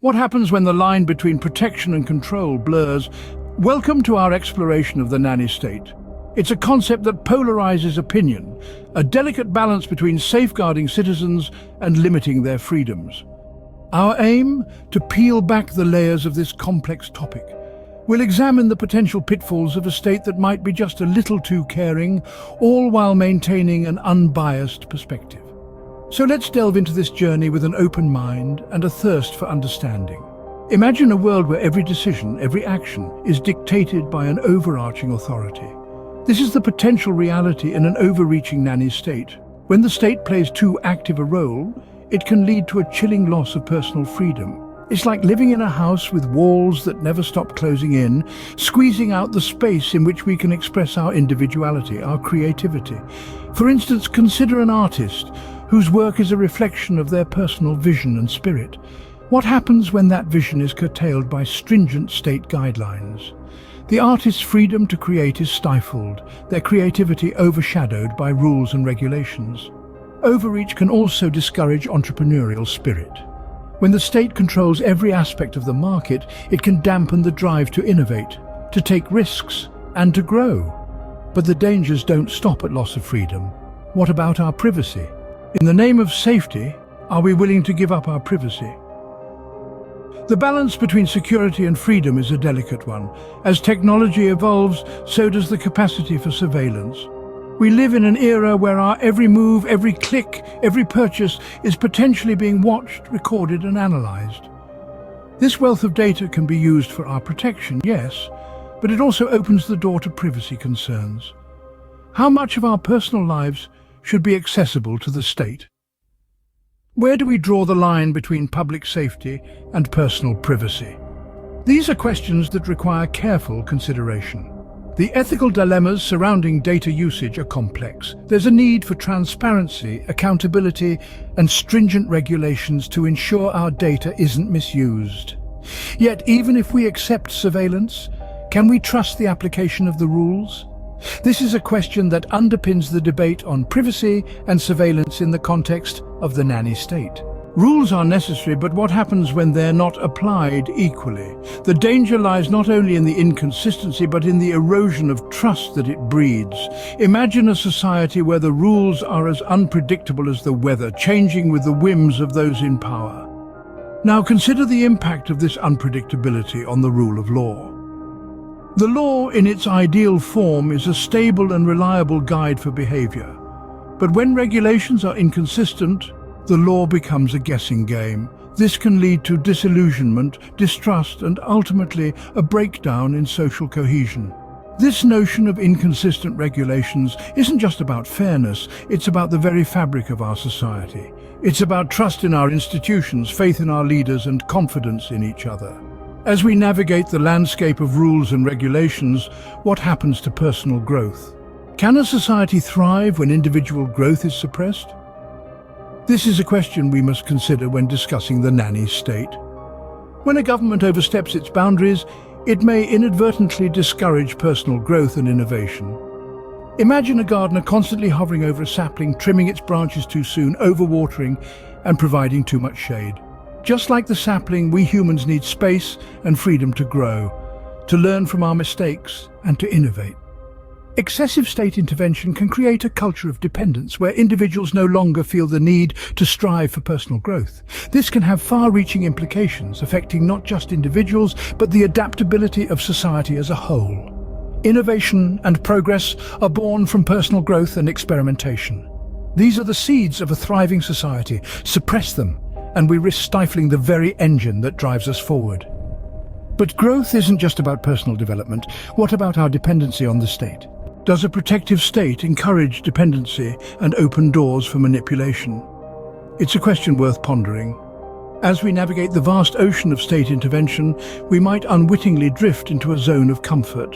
What happens when the line between protection and control blurs? Welcome to our exploration of the nanny state. It's a concept that polarizes opinion, a delicate balance between safeguarding citizens and limiting their freedoms. Our aim? To peel back the layers of this complex topic. We'll examine the potential pitfalls of a state that might be just a little too caring, all while maintaining an unbiased perspective. So let's delve into this journey with an open mind and a thirst for understanding. Imagine a world where every decision, every action, is dictated by an overarching authority. This is the potential reality in an overreaching nanny state. When the state plays too active a role, it can lead to a chilling loss of personal freedom. It's like living in a house with walls that never stop closing in, squeezing out the space in which we can express our individuality, our creativity. For instance, consider an artist whose work is a reflection of their personal vision and spirit. What happens when that vision is curtailed by stringent state guidelines? The artist's freedom to create is stifled, their creativity overshadowed by rules and regulations. Overreach can also discourage entrepreneurial spirit. When the state controls every aspect of the market, it can dampen the drive to innovate, to take risks, and to grow. But the dangers don't stop at loss of freedom. What about our privacy? In the name of safety, are we willing to give up our privacy? The balance between security and freedom is a delicate one. As technology evolves, so does the capacity for surveillance. We live in an era where our every move, every click, every purchase is potentially being watched, recorded and analyzed. This wealth of data can be used for our protection, yes, but it also opens the door to privacy concerns. How much of our personal lives should be accessible to the state? Where do we draw the line between public safety and personal privacy? These are questions that require careful consideration. The ethical dilemmas surrounding data usage are complex. There's a need for transparency, accountability, and stringent regulations to ensure our data isn't misused. Yet, even if we accept surveillance, can we trust the application of the rules? This is a question that underpins the debate on privacy and surveillance in the context of the nanny state. Rules are necessary, but what happens when they're not applied equally? The danger lies not only in the inconsistency, but in the erosion of trust that it breeds. Imagine a society where the rules are as unpredictable as the weather, changing with the whims of those in power. Now consider the impact of this unpredictability on the rule of law. The law, in its ideal form, is a stable and reliable guide for behavior. But when regulations are inconsistent, the law becomes a guessing game. This can lead to disillusionment, distrust, and ultimately a breakdown in social cohesion. This notion of inconsistent regulations isn't just about fairness, it's about the very fabric of our society. It's about trust in our institutions, faith in our leaders, and confidence in each other. As we navigate the landscape of rules and regulations, what happens to personal growth? Can a society thrive when individual growth is suppressed? This is a question we must consider when discussing the nanny state. When a government oversteps its boundaries, it may inadvertently discourage personal growth and innovation. Imagine a gardener constantly hovering over a sapling, trimming its branches too soon, overwatering, and providing too much shade. Just like the sapling, we humans need space and freedom to grow, to learn from our mistakes, and to innovate. Excessive state intervention can create a culture of dependence where individuals no longer feel the need to strive for personal growth. This can have far-reaching implications, affecting not just individuals, but the adaptability of society as a whole. Innovation and progress are born from personal growth and experimentation. These are the seeds of a thriving society. Suppress them, and we risk stifling the very engine that drives us forward. But growth isn't just about personal development. What about our dependency on the state? Does a protective state encourage dependency and open doors for manipulation? It's a question worth pondering. As we navigate the vast ocean of state intervention, we might unwittingly drift into a zone of comfort,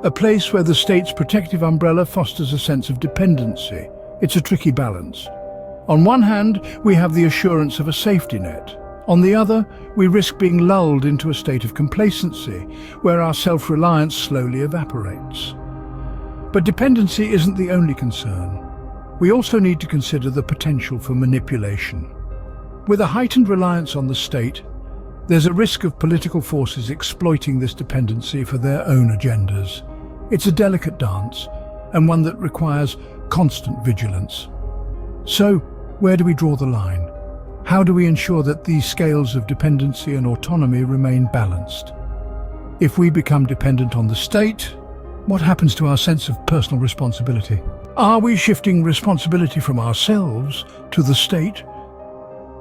a place where the state's protective umbrella fosters a sense of dependency. It's a tricky balance. On one hand, we have the assurance of a safety net. On the other, we risk being lulled into a state of complacency, where our self-reliance slowly evaporates. But dependency isn't the only concern. We also need to consider the potential for manipulation. With a heightened reliance on the state, There's a risk of political forces exploiting this dependency for their own agendas. It's a delicate dance, and one that requires constant vigilance. So, where do we draw the line? How do we ensure that these scales of dependency and autonomy remain balanced? If we become dependent on the state, what happens to our sense of personal responsibility? Are we shifting responsibility from ourselves to the state?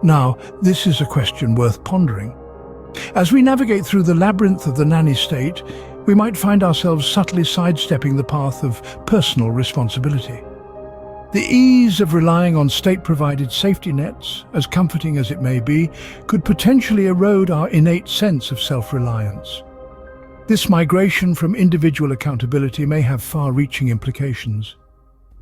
Now, this is a question worth pondering. As we navigate through the labyrinth of the nanny state, we might find ourselves subtly sidestepping the path of personal responsibility. The ease of relying on state-provided safety nets, as comforting as it may be, could potentially erode our innate sense of self-reliance. This migration from individual accountability may have far-reaching implications.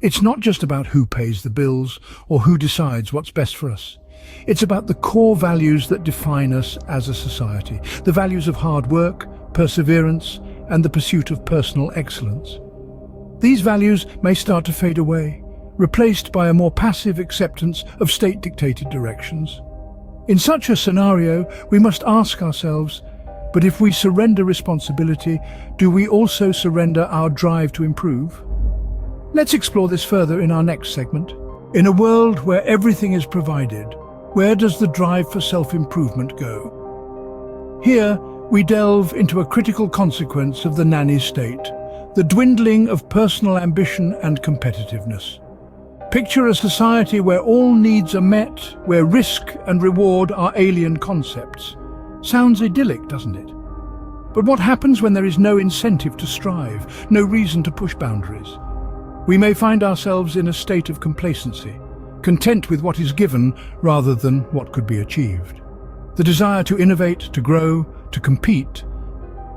It's not just about who pays the bills or who decides what's best for us. It's about the core values that define us as a society, the values of hard work, perseverance, and the pursuit of personal excellence. These values may start to fade away, replaced by a more passive acceptance of state-dictated directions. In such a scenario, we must ask ourselves, but if we surrender responsibility, do we also surrender our drive to improve? Let's explore this further in our next segment. In a world where everything is provided, where does the drive for self-improvement go? Here, we delve into a critical consequence of the nanny state, the dwindling of personal ambition and competitiveness. Picture a society where all needs are met, where risk and reward are alien concepts. Sounds idyllic, doesn't it? But what happens when there is no incentive to strive, no reason to push boundaries? We may find ourselves in a state of complacency, content with what is given rather than what could be achieved. The desire to innovate, to grow, to compete,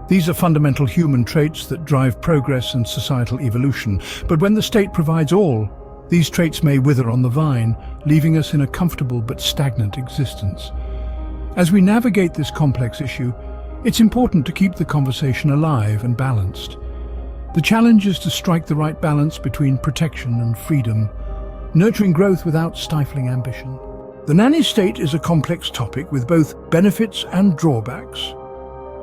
these are fundamental human traits that drive progress and societal evolution. But when the state provides all, these traits may wither on the vine, leaving us in a comfortable but stagnant existence. As we navigate this complex issue, it's important to keep the conversation alive and balanced. The challenge is to strike the right balance between protection and freedom, nurturing growth without stifling ambition. The nanny state is a complex topic with both benefits and drawbacks.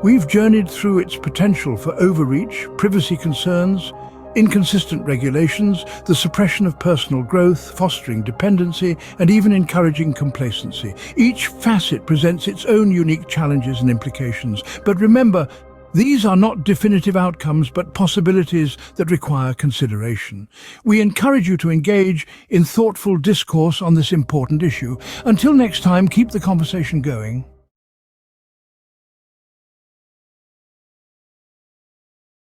We've journeyed through its potential for overreach, privacy concerns, inconsistent regulations, the suppression of personal growth, fostering dependency, and even encouraging complacency. Each facet presents its own unique challenges and implications. But remember, these are not definitive outcomes, but possibilities that require consideration. We encourage you to engage in thoughtful discourse on this important issue. Until next time, keep the conversation going.